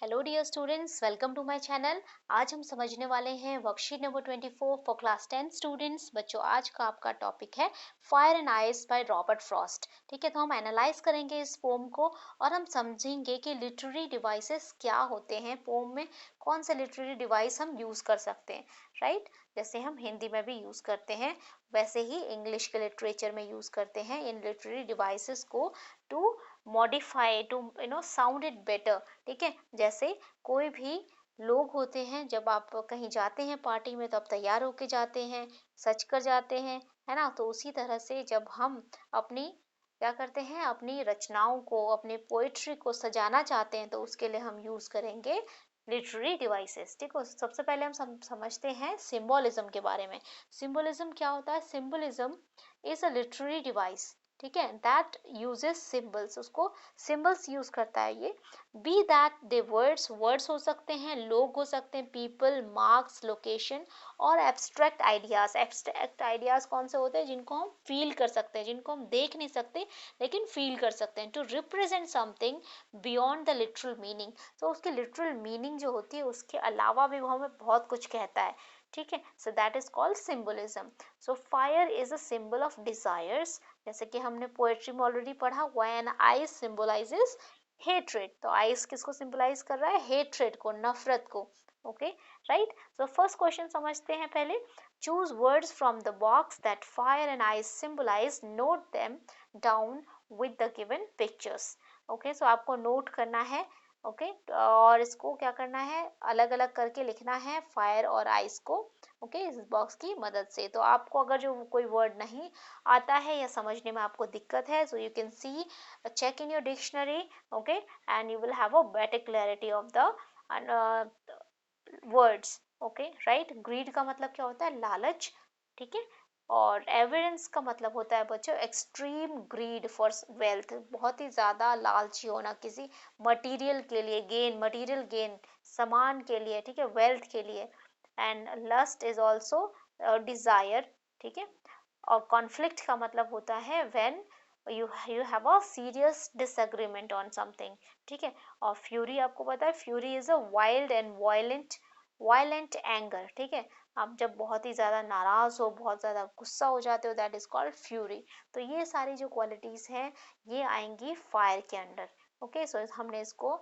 Hello dear students, welcome to my channel. आज हम समझने वाले हैं worksheet number 24 for class 10 students. बच्चों, आज का आपका टॉपिक है fire and ice by Robert Frost. ठीक है, तो हम एनालाइज करेंगे इस पोम को और हम समझेंगे कि लिटरेरी डिवाइसेस क्या होते हैं। पोम में कौन से लिटरेरी डिवाइस हम यूज़ कर सकते हैं, राइट। जैसे हम हिंदी में भी यूज़ करते हैं, वैसे ही इंग्लिश के लिटरेचर में यूज़ करते हैं इन लिटरेरी डिवाइसेस को to modify, to sound it better. ठीक है, जैसे कोई भी लोग होते हैं, जब आप कहीं जाते हैं पार्टी में तो आप तैयार होके जाते हैं, सज कर जाते हैं, है ना। तो उसी तरह से जब हम अपनी क्या करते हैं, अपनी रचनाओं को, अपने पोइट्री को सजाना चाहते हैं तो उसके लिए हम यूज करेंगे लिटरेरी डिवाइसेस। ठीक है, सबसे पहले हम समझते हैं सिंबोलिज्म के बारे में। सिंबोलिज्म क्या होता है? Symbolism is a literary device, ठीक है, दैट यूजेस सिंबल्स। उसको सिंबल्स यूज करता है ये। Be that they words, words हो सकते हैं, लोग हो सकते हैं, पीपल, मार्क्स, लोकेशन और एब्स्ट्रैक्ट आइडियाज। एब्स्ट्रैक्ट आइडियाज कौन से होते हैं? जिनको हम फील कर सकते हैं, जिनको हम देख नहीं सकते लेकिन फील कर सकते हैं। To represent something beyond the literal meaning. तो उसकी लिटरल मीनिंग जो होती है उसके अलावा भी वो हमें बहुत कुछ कहता है। ठीक है, so that is called symbolism. So fire is a symbol of desires, जैसे कि हमने पोएट्री में ऑलरेडी पढ़ा। व्हेन आइस सिंबलाइजेस हेट्रेड, तो आइस किसको सिंबलाइज कर रहा है? हेट्रेड को, नफरत को। Okay, right. So first question समझते हैं पहले। Choose words from the box that fire and ice symbolise, note them down with the given pictures. Okay, so आपको नोट करना है। ओके, और इसको क्या करना है? अलग अलग करके लिखना है फायर और आइस को। ओके, इस बॉक्स की मदद से। तो आपको अगर जो कोई वर्ड नहीं आता है या समझने में आपको दिक्कत है, so you can see, check in your dictionary. Okay, and you will have a better clarity of the words. Okay, right. Greed का मतलब क्या होता है? लालच। ठीक है, और एविडेंस का मतलब होता है बच्चों एक्सट्रीम ग्रीड फॉर वेल्थ, बहुत ही ज्यादा लालची होना किसी मटेरियल के लिए, गेन, मटेरियल गेन, सामान के लिए, ठीक है, वेल्थ के लिए। And lust is also desire. ठीक है, और कॉन्फ्लिक्ट का मतलब होता है when you have a serious disagreement on something. ठीक है, और फ्यूरी आपको पता है, fury is a wild and violent anger. ठीक है, आप जब बहुत ही ज़्यादा नाराज़ हो, बहुत ज़्यादा गुस्सा हो जाते हो, दैट इज़ कॉल्ड फ्यूरी। तो ये सारी जो क्वालिटीज़ हैं ये आएंगी फायर के अंडर। ओके, सो हमने इसको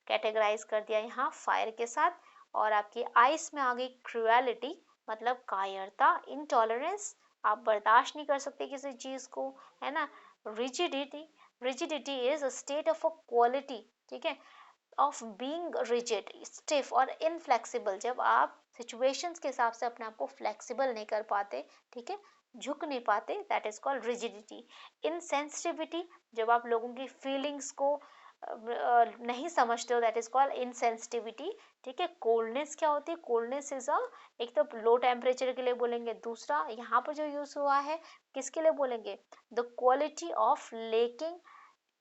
कैटेगराइज कर दिया यहाँ फायर के साथ। और आपकी आइस में आ गई क्रुएलिटी, मतलब कायरता, इनटॉलरेंस, आप बर्दाश्त नहीं कर सकते किसी चीज़ को, है ना। Rigidity, rigidity is a state of a quality, ठीक है, ऑफ बीइंग रिजिड, स्टिफ और इनफ्लेक्सिबल, जब आप सिचुएशंस के हिसाब से अपने आप को फ्लेक्सिबल नहीं कर पाते, ठीक है, झुक नहीं पाते, that is called rigidity. Insensitivity, जब आप लोगों की फीलिंग्स को नहीं समझते हो, दैट इज कॉल्ड इनसेंसिटिविटी। ठीक है, कोल्डनेस क्या होती है? कोल्डनेस इज अ, एक तो लो टेम्परेचर के लिए बोलेंगे, दूसरा यहाँ पर जो यूज हुआ है किसके लिए बोलेंगे? The quality of lacking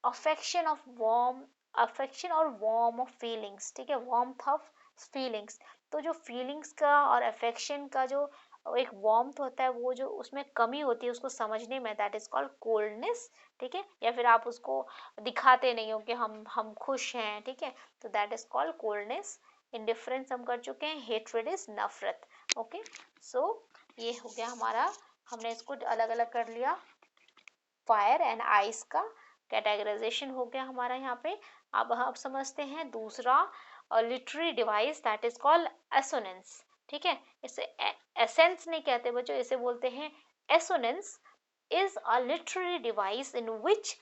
affection of warm, affection और वार्म ऑफ फीलिंग्स। ठीक है, वार्मथ ऑफ फीलिंग्स। तो जो फीलिंग्स का और अफेक्शन का जो एक वार्मथ होता है, वो जो उसमें कमी होती है उसको समझने में, दैट इज कॉल्ड कोल्डनेस। ठीक है, या फिर आप उसको दिखाते नहीं हो कि हम खुश हैं, ठीक है, तो that is called coldness. Indifference हम कर चुके हैं, हेट्रेड इज नफरत। ओके, सो ये हो गया हमारा, हमने इसको अलग अलग कर लिया, फायर एंड आइस का कैटेगराइजेशन हो गया हमारा यहाँ पे। अब हम समझते हैं दूसरा literary device, that is called assonance. ठीक है, इसे एसेंस नहीं कहते बच्चों, इसे बोलते हैं assonance. Is a literary device in which,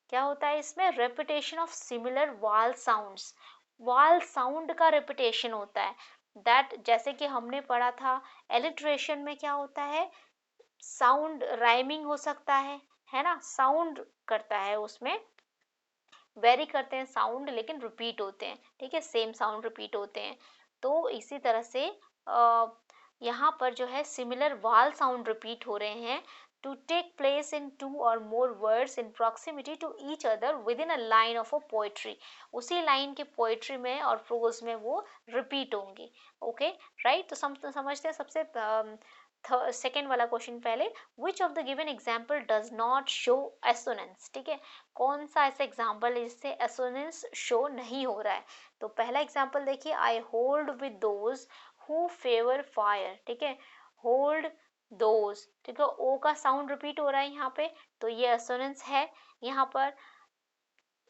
क्या होता है इसमें? Repetition of similar vowel sounds, vowel sound का रेपिटेशन होता है। दैट, जैसे कि हमने पढ़ा था एलिट्रेशन में, क्या होता है? साउंड राइमिंग हो सकता है ना, साउंड करता है उसमें, वेरी करते हैं साउंड लेकिन रिपीट होते हैं, ठीक है, सेम साउंड रिपीट होते हैं। तो इसी तरह से यहाँ पर जो है सिमिलर वाल साउंड रिपीट हो रहे हैं, to take place in two और more words in proximity to each other within a line of a poetry, उसी लाइन के पोएट्री में और प्रोज में वो रिपीट होंगे। Okay, right. तो समझते हैं सबसे सेकेंड वाला क्वेश्चन पहले, which of the given example does not show assonance, ठीक है, कौन सा ऐसा एग्जाम्पल है जिससे एसोनेंस शो नहीं हो रहा है। तो पहला एग्जाम्पल देखिए, I hold with those who favour fire, ठीक है, होल्ड दोज, ठीक है, ओ का साउंड रिपीट हो रहा है यहाँ पे, तो ये एसोनेंस है यहाँ पर।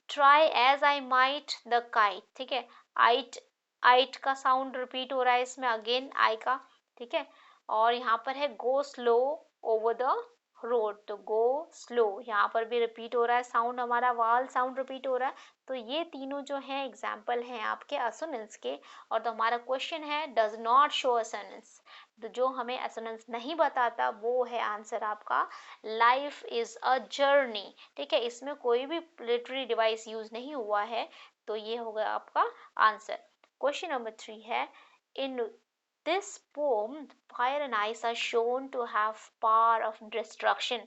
Try as I might the kite, ठीक है, आइट, आइट का साउंड रिपीट हो रहा है इसमें, अगेन आई का, ठीक है। और यहाँ पर है go slow over the road, तो गो स्लो यहाँ पर भी रिपीट हो रहा है साउंड, हमारा वाल साउंड रिपीट हो रहा है। तो ये तीनों जो है एग्जाम्पल हैं आपके असोनेंस के। और तो हमारा क्वेश्चन है डज नॉट शो असोनेंस, तो जो हमें असोनेंस नहीं बताता वो है आंसर आपका लाइफ इज अ जर्नी, ठीक है, इसमें कोई भी लिटरेरी डिवाइस यूज नहीं हुआ है, तो ये होगा आपका आंसर। क्वेश्चन नंबर 3 है, in this poem fire and ice are shown to have power of destruction,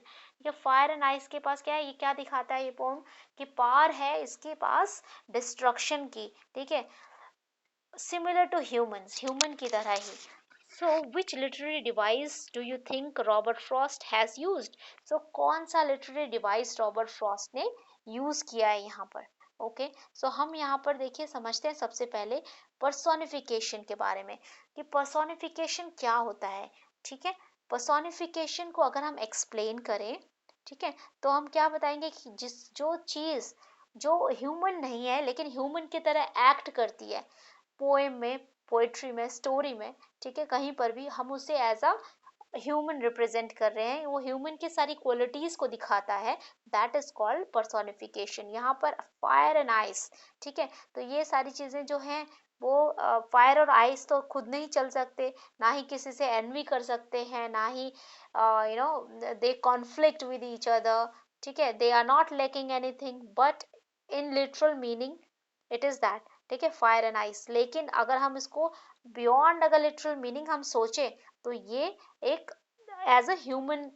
ये फायर एंड आइस के पास क्या है, ये क्या दिखाता है ये पोम, कि पावर है इसके पास डिस्ट्रक्शन की, ठीक है, सिमिलर टू ह्यूमंस, ह्यूमन की तरह ही। So, which literary device do you think Robert Frost has used? So, कौन सा literary device Robert Frost ने use किया है यहाँ पर? ओके, सो हम यहाँ पर देखिए समझते हैं सबसे पहले पर्सोनिफिकेशन के बारे में, कि पर्सोनिफिकेशन क्या होता है, ठीक है। पर्सोनिफिकेशन को अगर हम एक्सप्लेन करें, ठीक है, तो हम क्या बताएंगे कि जिस जो चीज़ जो ह्यूमन नहीं है लेकिन ह्यूमन की तरह एक्ट करती है, पोएम में, पोएट्री में, स्टोरी में, ठीक है, कहीं पर भी हम उसे एज अ ह्यूमन रिप्रेजेंट कर रहे हैं, वो ह्यूमन की सारी क्वालिटीज को दिखाता है, दैट इज कॉल्ड पर्सोनिफिकेशन। यहाँ पर फायर एंड आइस, ठीक है, तो ये सारी चीजें जो हैं वो फायर और आइस तो खुद नहीं चल सकते, ना ही किसी से एनवी कर सकते हैं, ना ही they conflict with each other, ठीक है, they are not lacking anything, but in literal meaning it is that, ठीक है, फायर एंड आइस। लेकिन अगर हम इसको बियॉन्ड अगर लिटरल मीनिंग हम सोचे, तो ये एक एज अ ह्यूमन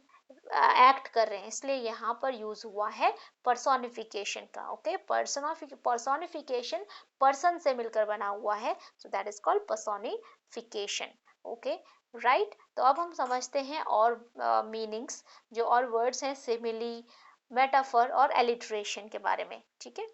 एक्ट कर रहे हैं, इसलिए यहाँ पर यूज हुआ है पर्सोनिफिकेशन का। ओके, पर्सोनिफिकेशन पर्सन से मिलकर बना हुआ है, so that is called personification. Okay, right, तो अब हम समझते हैं और मीनिंग्स जो और वर्ड्स हैं, सिमिली, मेटाफर और एलिट्रेशन के बारे में, ठीक है।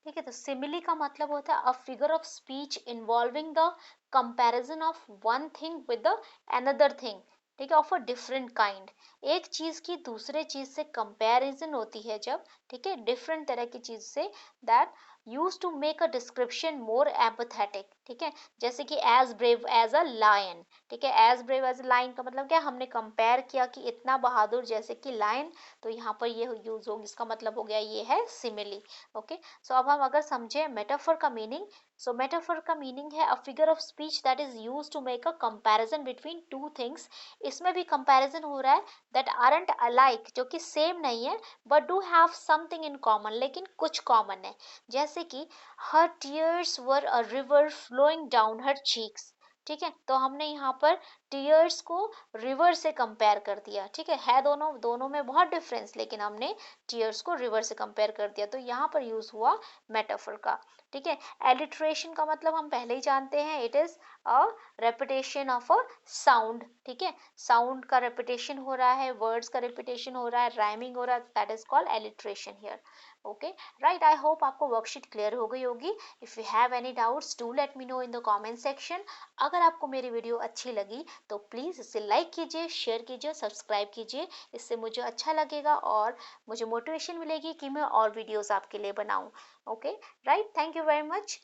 ठीक है, तो सिमिली का मतलब होता है a figure of speech involving the comparison of one thing with the another thing, ठीक है, ऑफ अ डिफरेंट काइंड। एक चीज की दूसरे चीज से कंपैरिजन होती है जब, ठीक है, डिफरेंट तरह की चीज से, that use to make a description more empathetic, ठीक है, जैसे कि as brave as a lion, ठीक है, as brave as a lion का मतलब क्या, हमने कंपेयर किया कि इतना बहादुर जैसे कि लायन, तो यहाँ पर ये यूज होगी, इसका मतलब हो गया ये है सिमिली। ओके, सो अब हम अगर समझे मेटाफर का मीनिंग, सो मेटाफर का मीनिंग है a figure of speech that is used to make a comparison between two things. इसमें भी कंपैरिजन हो रहा है दैट आरंट अलाइक, जो कि सेम नहीं है, but do have something in common, लेकिन कुछ कॉमन है, जैसे कि her tears were a river flowing down her cheeks, ठीक है, तो हमने यहाँ पर टीयर्स को रिवर से कंपेयर कर दिया, ठीक है दोनों दोनों में बहुत डिफरेंस, लेकिन हमने टीयर्स को रिवर से कंपेयर कर दिया, तो यहाँ पर यूज हुआ मेटाफर का, ठीक है। एलिट्रेशन का मतलब हम पहले ही जानते हैं, it is a repetition of a sound, ठीक है, साउंड का रेपिटेशन हो रहा है, वर्ड्स का रेपिटेशन हो रहा है, राइमिंग हो रहा है, that is called alliteration here. Okay, right, I hope आपको वर्कशीट क्लियर हो गई होगी। If you have any doubts do let me know in the comment section. अगर आपको मेरी वीडियो अच्छी लगी तो प्लीज़ इसे लाइक कीजिए, शेयर कीजिए, सब्सक्राइब कीजिए, इससे मुझे अच्छा लगेगा और मुझे मोटिवेशन मिलेगी कि मैं और वीडियोस आपके लिए बनाऊं। Okay, right, thank you very much.